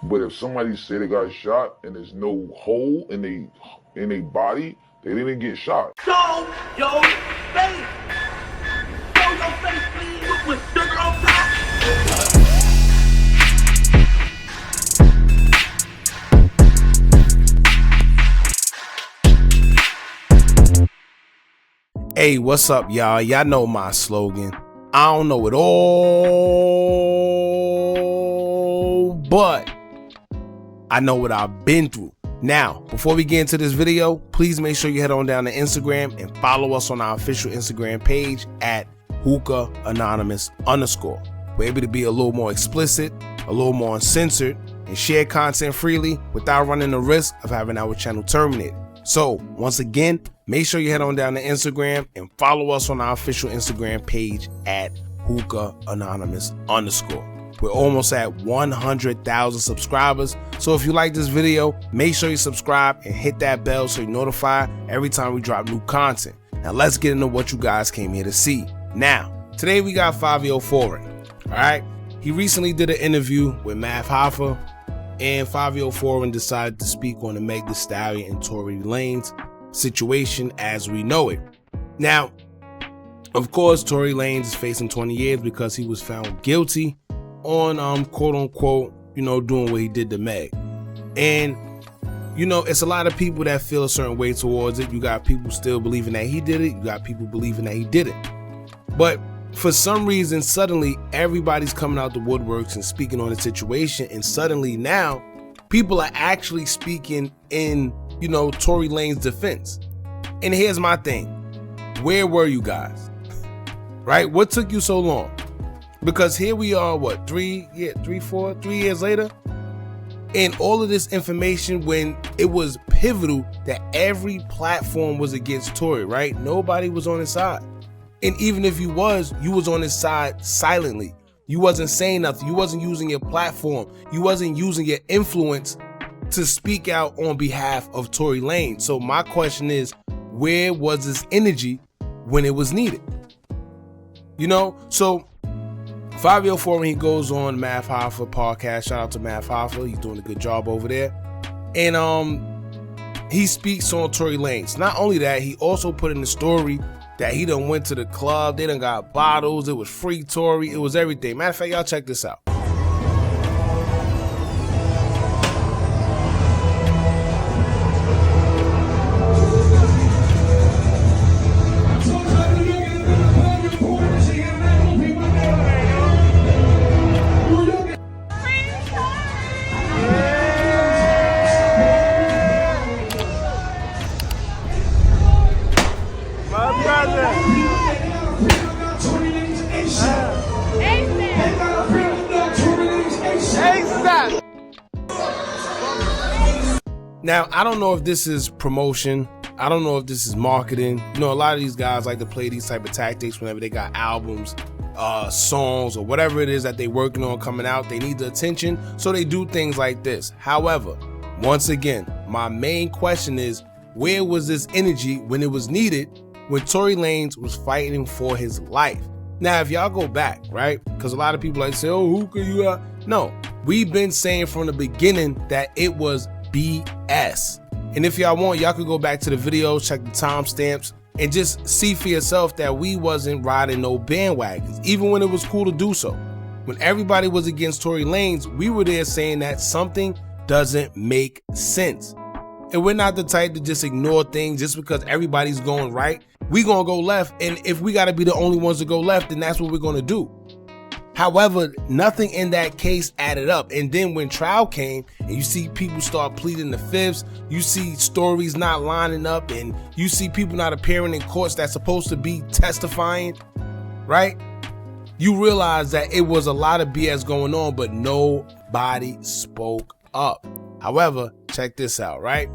But if somebody say they got shot and there's no hole in they body, they didn't get shot. Show your face. Show your face, please, with sugar on top. Hey, what's up, y'all? Y'all know my slogan. I don't know it all, but I know what I've been through. Now, before we get into this video, please make sure you head on down to Instagram and follow us on our official Instagram page at Hookah Anonymous _. We're able to be a little more explicit, a little more uncensored, and share content freely without running the risk of having our channel terminated. So, once again, make sure you head on down to Instagram and follow us on our official Instagram page at Hookah Anonymous _. We're almost at 100,000 subscribers. So if you like this video, make sure you subscribe and hit that bell so you're notified every time we drop new content. Now let's get into what you guys came here to see. Now, today we got Fivio foreign. All right. He recently did an interview with Math Hoffa, and Fivio foreign decided to speak on the Meg Thee Stallion and Tory Lanez situation as we know it. Now, of course, Tory Lanez is facing 20 years because he was found guilty on quote unquote, doing what he did to Meg. And it's a lot of people that feel a certain way towards it. You got people still believing that he did it. You got people believing that he didn't. But for some reason, suddenly everybody's coming out the woodworks and speaking on the situation, and suddenly now people are actually speaking in Tory Lanez's defense. And here's my thing: where were you guys? Right? What took you so long? Because here we are, what, 3 years later, and all of this information when it was pivotal that every platform was against Tory, right? Nobody was on his side. And even if you was on his side silently. You wasn't saying nothing. You wasn't using your platform. You wasn't using your influence to speak out on behalf of Tory Lanez. So my question is, where was this energy when it was needed? So Fivio foreign, he goes on Math Hoffa podcast. Shout out to Math Hoffa. He's doing a good job over there. And he speaks on Tory Lanez. Not only that, he also put in the story that he done went to the club. They done got bottles. It was free Tory. It was everything. Matter of fact, y'all check this out. Now, I don't know if this is promotion. I don't know if this is marketing. A lot of these guys like to play these type of tactics whenever they got albums, songs, or whatever it is that they working on coming out. They need the attention, so they do things like this. However, once again, my main question is, where was this energy when it was needed when Tory Lanez was fighting for his life? Now, if y'all go back, right? Because a lot of people like to say, oh, who could you are? No, we've been saying from the beginning that it was BS. And if y'all want, y'all could go back to the videos, check the timestamps, and just see for yourself that we wasn't riding no bandwagons, even when it was cool to do so. When everybody was against Tory Lanez, we were there saying that something doesn't make sense. And we're not the type to just ignore things just because everybody's going right. We gonna go left, and if we gotta be the only ones to go left, then that's what we're gonna do. However, nothing in that case added up. And then when trial came and you see people start pleading the fifths, you see stories not lining up, and you see people not appearing in courts that's supposed to be testifying, right? You realize that it was a lot of BS going on, but nobody spoke up. However, check this out, right?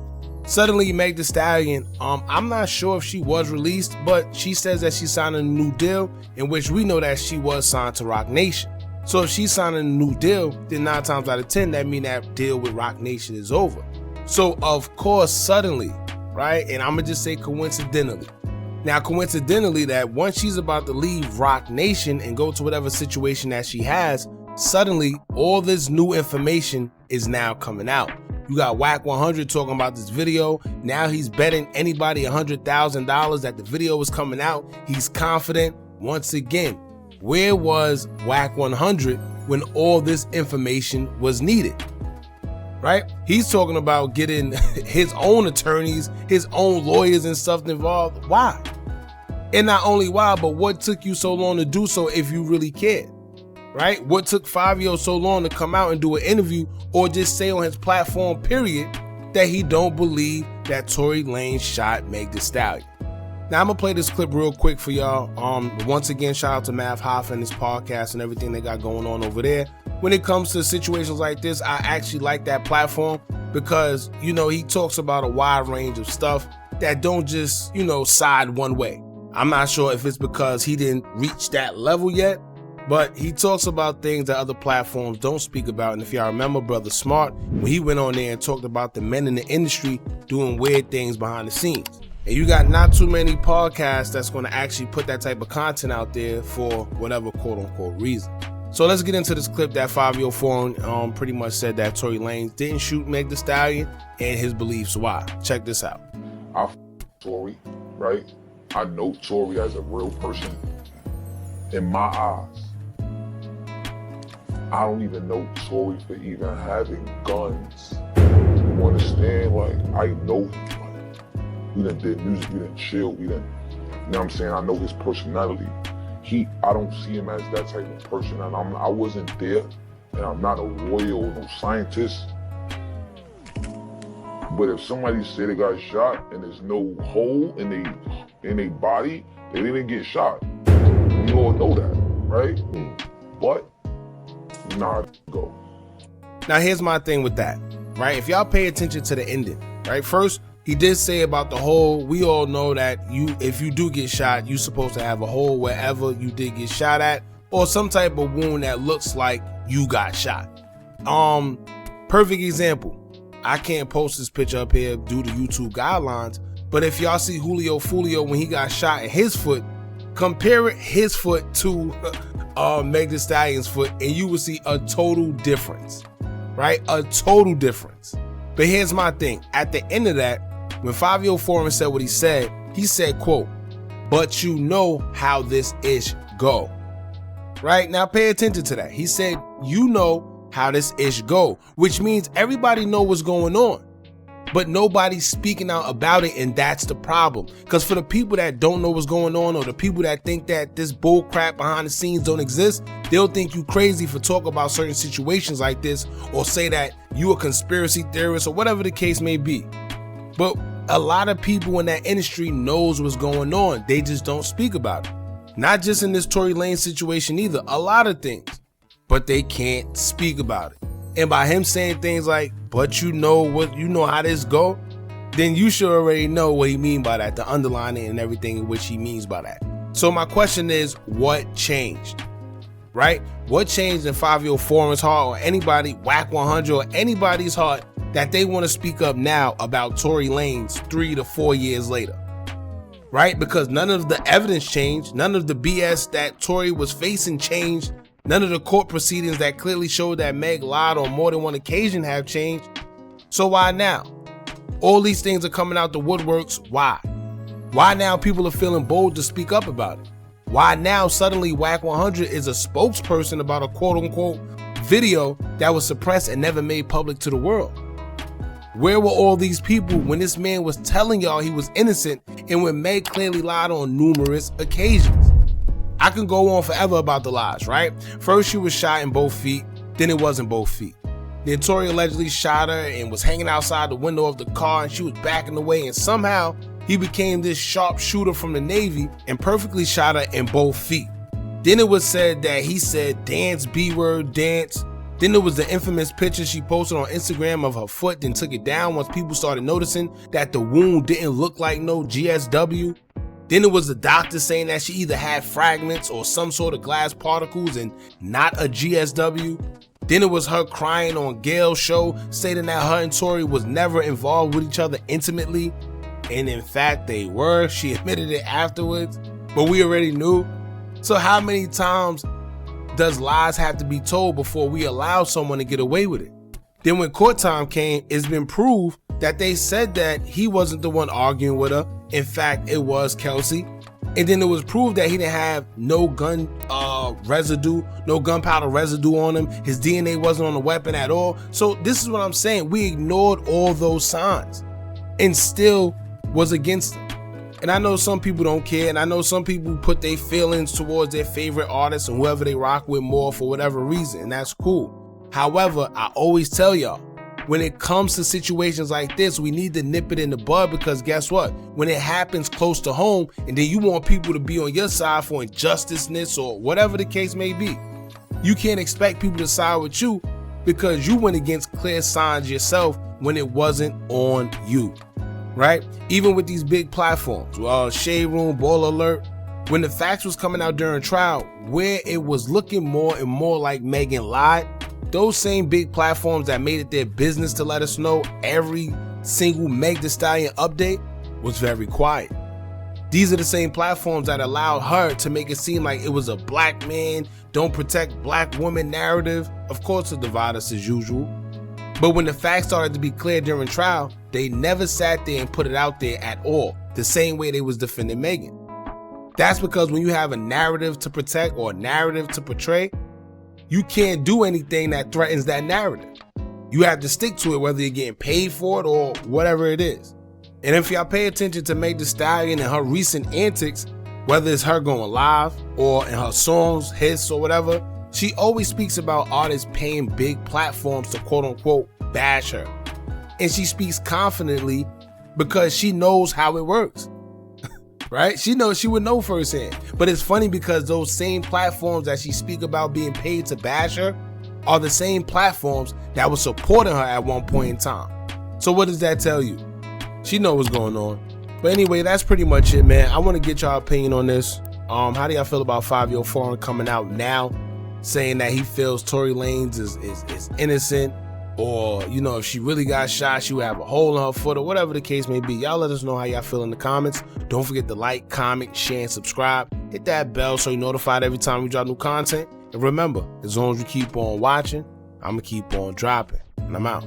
Suddenly, Meg Thee Stallion, I'm not sure if she was released, but she says that she signed a new deal, in which we know that she was signed to Roc Nation. So if she's signing a new deal, then 9 times out of 10, that means that deal with Roc Nation is over. So of course, suddenly, right? And I'm gonna just say coincidentally. Now, coincidentally, that once she's about to leave Roc Nation and go to whatever situation that she has, suddenly all this new information is now coming out. You got Wack 100 talking about this video. Now he's betting anybody $100,000 that the video is coming out. He's confident. Once again, where was Wack 100 when all this information was needed? Right? He's talking about getting his own attorneys, his own lawyers and stuff involved. Why? And not only why, but what took you so long to do so if you really cared? Right? What took Fivio so long to come out and do an interview or just say on his platform, period, that he don't believe that Tory Lanez shot Meg Thee Stallion? Now I'm gonna play this clip real quick for y'all. Once again, shout out to Mav Hoff and his podcast and everything they got going on over there. When it comes to situations like this, I actually like that platform because, you know, he talks about a wide range of stuff that don't just, you know, side one way. I'm not sure if it's because he didn't reach that level yet, but he talks about things that other platforms don't speak about. And if y'all remember Brother Sh0t, when he went on there and talked about the men in the industry doing weird things behind the scenes. And you got not too many podcasts that's going to actually put that type of content out there for whatever quote unquote reason. So let's get into this clip that Fivio Foreign pretty much said that Tory Lanez didn't shoot Meg Thee Stallion and his beliefs why. Check this out. I Tory, right? I know Tory as a real person. In my eyes, I don't even know Tory for even having guns. You understand? Like, I know him. Like, we done did music, we done chill, we done, you know what I'm saying? I know his personality. I don't see him as that type of person, and I wasn't there, and I'm not a lawyer or no scientist. But if somebody said they got shot and there's no hole in their body, they didn't get shot. We all know that, right? But nah, go. Now here's my thing with that, right? If y'all pay attention to the ending, right? First, he did say about the hole. We all know that if you do get shot, you're supposed to have a hole wherever you did get shot at, or some type of wound that looks like you got shot. Perfect example. I can't post this picture up here due to YouTube guidelines, but if y'all see Julio Fulio when he got shot in his foot, compare his foot to Meg Thee Stallion's foot, and you will see a total difference, right? A total difference. But here's my thing. At the end of that, when Fivio Foreign said what he said, quote, "But you know how this ish go." Right? Now pay attention to that. He said, you know how this ish go, which means everybody know what's going on, but nobody's speaking out about it, and that's the problem. Because for the people that don't know what's going on, or the people that think that this bull crap behind the scenes don't exist, they'll think you crazy for talking about certain situations like this, or say that you a conspiracy theorist, or whatever the case may be. But a lot of people in that industry knows what's going on. They just don't speak about it. Not just in this Tory Lanez situation either, a lot of things, but they can't speak about it. And by him saying things like, "But you know how this go," then you should already know what he mean by that, the underlining and everything in which he means by that. So my question is, what changed? Right? What changed in Fivio Foreign's heart, or anybody, Wack 100, or anybody's heart, that they want to speak up now about Tory Lanez 3 to 4 years later? Right? Because none of the evidence changed. None of the BS that Tory was facing changed. None of the court proceedings that clearly showed that Meg lied on more than one occasion have changed. So why now? All these things are coming out the woodworks. Why? Why now people are feeling bold to speak up about it? Why now suddenly Wack 100 is a spokesperson about a quote unquote video that was suppressed and never made public to the world? Where were all these people when this man was telling y'all he was innocent, and when Meg clearly lied on numerous occasions? I can go on forever about the lies, right? First she was shot in both feet, then it wasn't both feet. Then Tory allegedly shot her and was hanging outside the window of the car, and she was backing away, and somehow he became this sharpshooter from the Navy and perfectly shot her in both feet. Then it was said that he said, "Dance, B-word, dance." Then there was the infamous picture she posted on Instagram of her foot, then took it down once people started noticing that the wound didn't look like no GSW. Then it was the doctor saying that she either had fragments or some sort of glass particles and not a GSW. Then it was her crying on Gail's show, stating that her and Tory was never involved with each other intimately. And in fact, they were. She admitted it afterwards, but we already knew. So how many times does lies have to be told before we allow someone to get away with it? Then when court time came, it's been proved that they said that he wasn't the one arguing with her. In fact, it was Kelsey. And then it was proved that he didn't have no gun residue, no gunpowder residue on him. His DNA wasn't on the weapon at all. So this is what I'm saying. We ignored all those signs and still was against him. And I know some people don't care, and I know some people put their feelings towards their favorite artists and whoever they rock with more for whatever reason, and that's cool. However, I always tell y'all, when it comes to situations like this, we need to nip it in the bud, because guess what? When it happens close to home and then you want people to be on your side for injusticeness or whatever the case may be, you can't expect people to side with you because you went against clear signs yourself when it wasn't on you, right? Even with these big platforms, Shade Room, Ball Alert, when the facts was coming out during trial, where it was looking more and more like Megan lied, those same big platforms that made it their business to let us know every single Meg Thee Stallion update was very quiet. These are the same platforms that allowed her to make it seem like it was a black man, don't protect black women narrative. Of course, to divide us as usual. But when the facts started to be clear during trial, they never sat there and put it out there at all, the same way they was defending Megan. That's because when you have a narrative to protect or a narrative to portray, you can't do anything that threatens that narrative. You have to stick to it, whether you're getting paid for it or whatever it is. And if y'all pay attention to Meg Thee Stallion and her recent antics, whether it's her going live or in her songs, hits or whatever, she always speaks about artists paying big platforms to quote unquote bash her. And she speaks confidently because she knows how it works. Right? She would know firsthand. But it's funny because those same platforms that she speak about being paid to bash her are the same platforms that were supporting her at one point in time. So what does that tell you? She knows what's going on. But anyway, that's pretty much it, man. I want to get y'all opinion on this. How do y'all feel about Fivio Foreign coming out now saying that he feels Tory Lanez is innocent? Or, you know, if she really got shot, she would have a hole in her foot or whatever the case may be. Y'all let us know how y'all feel in the comments. Don't forget to like, comment, share, and subscribe. Hit that bell so you're notified every time we drop new content. And remember, as long as you keep on watching, I'm going to keep on dropping. And I'm out.